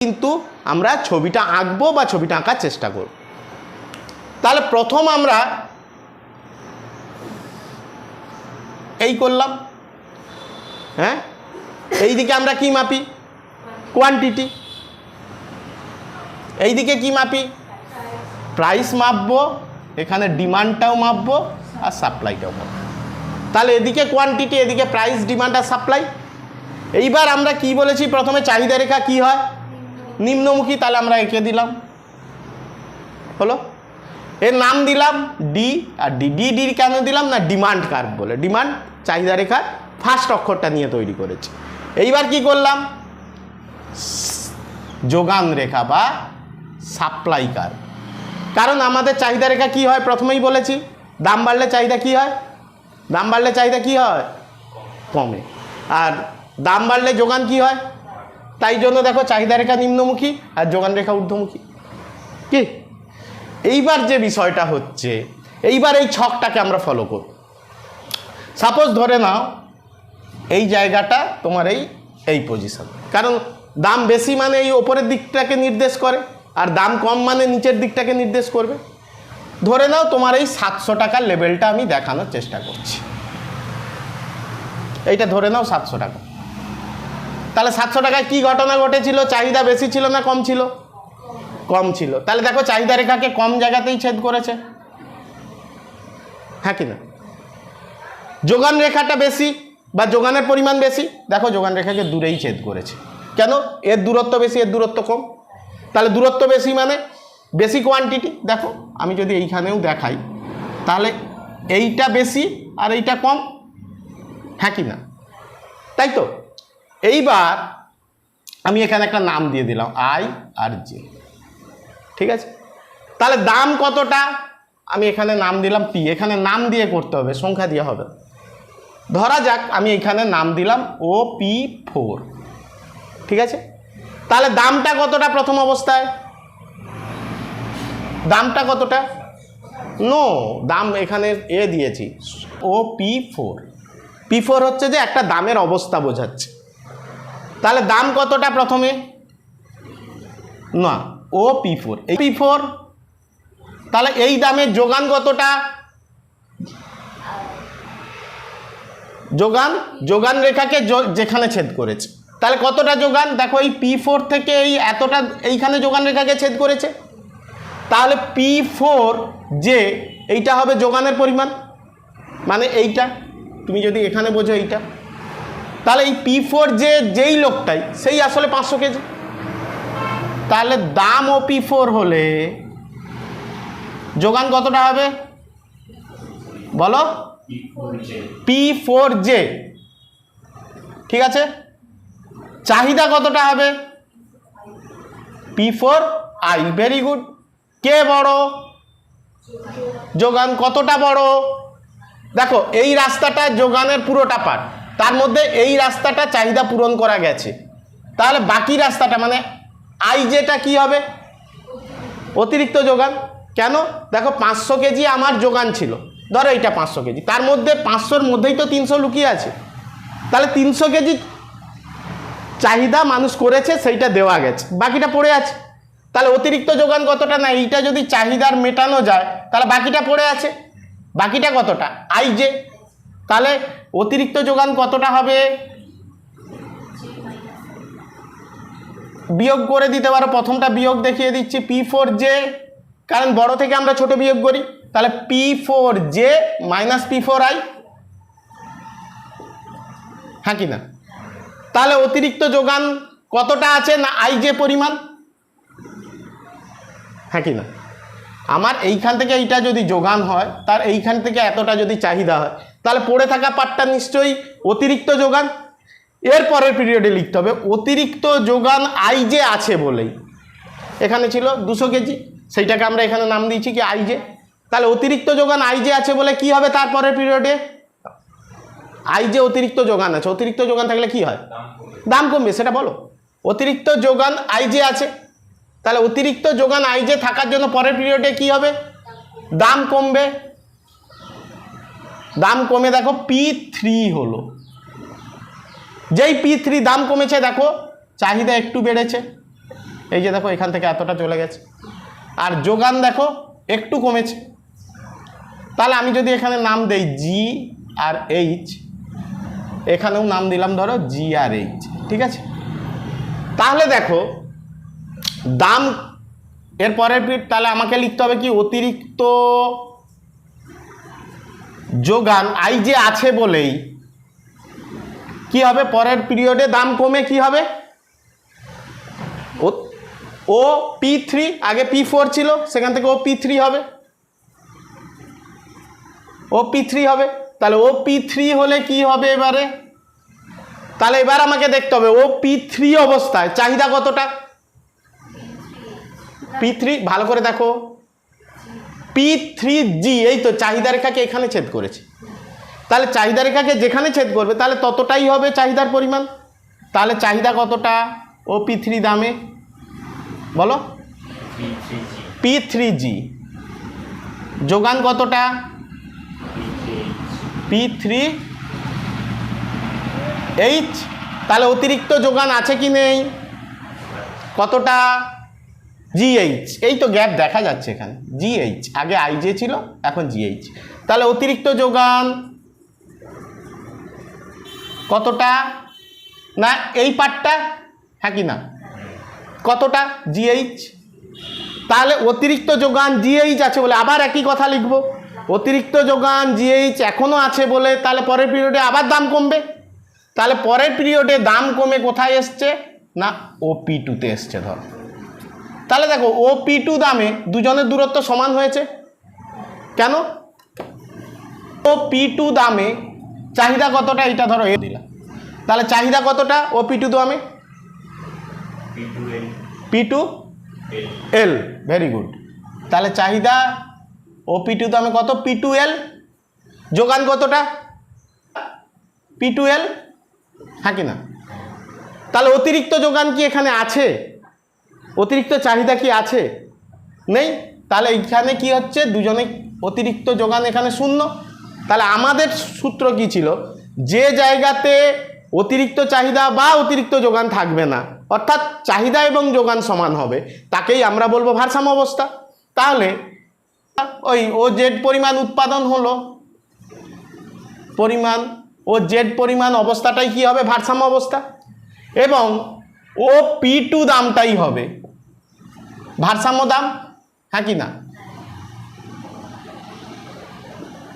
কিন্তু আমরা ছবিটা আঁকবো বা ছবিটা আঁকার চেষ্টা করব। তাহলে প্রথম আমরা এই করলাম, হ্যাঁ, এইদিকে আমরা কি মাপি? কোয়ান্টিটি। এইদিকে কি মাপি? প্রাইস মাপবো, এখানে ডিমান্ডটাও মাপবো আর সাপ্লাইটাও মাপবো। তাহলে এদিকে কোয়ান্টিটি, এদিকে প্রাইস, ডিমান্ড আর সাপ্লাই। এইবার আমরা কি বলেছি? প্রথমে চাহিদা রেখা কি হয়? নিম্নমুখী। তাহলে আমরা এঁকে দিলাম, হলো। এর নাম দিলাম ডি। আর ডি ডি ডি কেন দিলাম না? ডিমান্ড কার্ভ বলে। ডিমান্ড চাহিদা রেখার ফার্স্ট অক্ষরটা নিয়ে তৈরি করেছি। এইবার কি করলাম? যোগান রেখা বা সাপ্লাই কার্ভ। কারণ আমাদের চাহিদা রেখা কি হয়? প্রথমেই বলেছি, দাম বাড়লে চাহিদা কি হয়? দাম বাড়লে চাহিদা কি হয়? কমে। আর দাম বাড়লে যোগান কি হয়? তাই জন্য দেখো চাহিদা রেখা নিম্নমুখী আর যোগান রেখা ঊর্ধ্বমুখী। কি এইবার যে বিষয়টা হচ্ছে, এইবার এই ছকটাকে আমরা ফলো করব। সাপোজ ধরে নাও এই জায়গাটা তোমার এই পজিশন, কারণ দাম বেশি মানে এই ওপরের দিকটাকে নির্দেশ করে, আর দাম কম মানে নিচের দিকটাকে নির্দেশ করবে। ধরে নাও তোমার এই 700 টাকার লেভেলটা আমি দেখানোর চেষ্টা করছি। এইটা ধরে নাও 700 টাকা। তাহলে 700 টাকায় কি ঘটনা ঘটেছিল? চাহিদা বেশি ছিল না কম ছিল? কম ছিল। তাহলে দেখো চাহিদা রেখাকে কম জায়গাতেই ছেদ করেছে, হ্যাঁ কি না? যোগান রেখাটা বেশি বা যোগানের পরিমাণ বেশি, দেখো যোগান রেখাকে দূরেই ছেদ করেছে। কেন? এর দূরত্ব বেশি, এর দূরত্ব কম। তাহলে দূরত্ব বেশি মানে বেশি কোয়ান্টিটি। দেখো আমি যদি এইখানেও দেখাই, তাহলে এইটা বেশি আর এইটা কম, হ্যাঁ কি না? তাই তো। এইবার আমি এখানে একটা নাম দিয়ে দিলাম আই আর জে, ঠিক আছে? তাহলে দাম কতটা? আমি এখানে নাম দিলাম পি। এখানে নাম দিয়ে করতে হবে, সংখ্যা দিয়ে হবে। ধরা যাক আমি এখানে নাম দিলাম OP4, ঠিক আছে? তাহলে দামটা কতটা প্রথম অবস্থায়? দামটা কতটা? নো, দাম এখানে এ দিয়েছি OP4। P4 হচ্ছে যে একটা দামের অবস্থা বোঝাচ্ছে। তাহলে দাম কতটা প্রথমে? না, OP4। এই P4, তাহলে এই দামের যোগান কতটা? যোগান, যোগান রেখাকে যেখানে ছেদ করেছে, তাহলে কতটা যোগান? দেখো এই P4 থেকে এই এতটা এইখানে যোগান রেখাকে ছেদ করেছে। তাহলে P4 যে এইটা হবে যোগানের পরিমাণ, মানে এইটা তুমি যদি এখানে বোঝো এইটা, তাহলে এই P4 যে যেই লোকটাই সেই আসলে 500 কেজি। তাহলে দাম OP4 হলে যোগান কতটা হবে বলো? P4J, ঠিক আছে? চাহিদা কতটা হবে? P4I। Very good. কে বড়? যোগান। কতটা বড়? দেখো এই রাস্তাটা যোগানের পুরোটা পার্ট, তার মধ্যে এই রাস্তাটা চাহিদা পূরণ করা গেছে। তাহলে বাকি রাস্তাটা মানে আই যেটা কি হবে? অতিরিক্ত যোগান। কেন? দেখো 500 কেজি আমার যোগান ছিল, ধরো এইটা 500 কেজি, তার মধ্যে 500-র মধ্যেই তো 300 লুকিয়ে আছে। তাহলে 300 কেজি চাহিদা মানুষ করেছে, সেইটা দেওয়া গেছে, বাকিটা পড়ে আছে। তাহলে অতিরিক্ত যোগান কতটা? না, এইটা যদি চাহিদার মেটানো যায় তাহলে বাকিটা পড়ে আছে। বাকিটা কতটা? IJ। তাহলে অতিরিক্ত যোগান কতটা হবে? বিয়োগ করে দিতে পারো, প্রথমটা বিয়োগ দেখিয়ে দিচ্ছি, P4J, কারণ বড় থেকে আমরা ছোট বিয়োগ করি। তাহলে P4J মাইনাস P4I, হ্যাঁ কি না? তাহলে অতিরিক্ত যোগান কতটা আছে? না IJ পরিমাণ, হ্যাঁ কি না? আমার এইখান থেকে এইটা যদি যোগান হয়, তার এইখান থেকে এতটা যদি চাহিদা হয়, তাহলে পড়ে থাকা পার্টটা নিশ্চয়ই অতিরিক্ত যোগান। এর পরের পিরিয়ডে লিখতে হবে অতিরিক্ত যোগান IJ আছে বলেই। এখানে ছিল 200 কেজি, সেইটাকে আমরা এখানে নাম দিয়েছি কি IJ। তাহলে অতিরিক্ত যোগান IJ আছে বলে কি হবে? তারপরের পিরিয়ডে IJ অতিরিক্ত যোগান আছে। অতিরিক্ত যোগান থাকলে কি হয়? দাম কমবে, সেটা বলো। অতিরিক্ত যোগান IJ আছে, তাহলে অতিরিক্ত যোগান IJ থাকার জন্য পরের পিরিয়ডে কি হবে? দাম কমবে। দাম কমে দেখো P3 হলো। যেই P3 দাম কমেছে দেখো চাহিদা একটু বেড়েছে, এই যে দেখো এখান থেকে এতটা চলে গেছে, আর যোগান দেখো একটু কমেছে। তাহলে আমি যদি এখানে নাম দেই জি আর এইচ, এখানেও নাম দিলাম ধরো জি আর এইচ, ঠিক আছে। তাহলে দেখো দাম এর পরের তাহলে আমাকে লিখতে হবে কি, অতিরিক্ত যোগান আই যে আছে বলেই কি হবে, পরের পিরিয়ডে দাম কমে কি হবে, ও P3, আগে P4 ছিল, সেখান থেকে ও P3 হবে, ও P3 হবে। তাহলে ও P3 হলে কি হবে এবারে, তাহলে এবার আমাকে দেখতে হবে ও P3 অবস্থায় চাহিদা কতটা। P3 ভালো করে দেখো, P3G, এই তো চাহিদা রেখাকে এখানে ছেদ করেছে, তাহলে চাহিদা রেখাকে যেখানে ছেদ করবে তাহলে ততটাই হবে চাহিদার পরিমাণ। তাহলে চাহিদা কতটা ও P3 দামে, বলো P3G। যোগান কতটা P3H। তাহলে অতিরিক্ত যোগান আছে কি নেই, কতটা GH, এই তো গ্যাপ দেখা যাচ্ছে এখানে, GH, আগে IJ ছিল এখন GH। তাহলে অতিরিক্ত যোগান কতটা, না এই পার্টটা, হ্যাঁ কি না, কতটা GH। তাহলে অতিরিক্ত যোগান GH আছে বলে আবার একই কথা লিখব, অতিরিক্ত যোগান GH এখনো আছে বলে তাহলে পরের পিরিয়ডে আবার দাম কমবে। তাহলে পরের পিরিয়ডে দাম কমে কোথায় এসছে, না OP2 তে এসছে ধর। তাহলে দেখো OP2 দামে দুজনের দূরত্ব সমান হয়েছে, কেন, OP2 দামে চাহিদা কতটা, এটা ধরো এ দিলাম, তাহলে চাহিদা কতটা OP2 দামে, P2L, ভেরি গুড। তাহলে চাহিদা OP2 দামে কত, P2L। যোগান কতটা P2L, হ্যাঁ কি না। তাহলে অতিরিক্ত যোগান কি এখানে আছে, অতিরিক্ত চাহিদা কি আছে, নেই। তাহলে এইখানে কি হচ্ছে, দুজনে অতিরিক্ত যোগান এখানে শূন্য। তাহলে আমাদের সূত্র কি ছিল, যে জায়গাতে অতিরিক্ত চাহিদা বা অতিরিক্ত যোগান থাকবে না, অর্থাৎ চাহিদা এবং যোগান সমান হবে, তাকেই আমরা বলবো ভারসাম্য অবস্থা। তাহলে ওই ও জেড পরিমাণ উৎপাদন হলো, পরিমাণ ও জেড পরিমাণ অবস্থাটাই কি হবে, ভারসাম্য অবস্থা, এবং ও P2 দামটাই হবে ভারসাম্য দাম, হ্যাঁ কি না।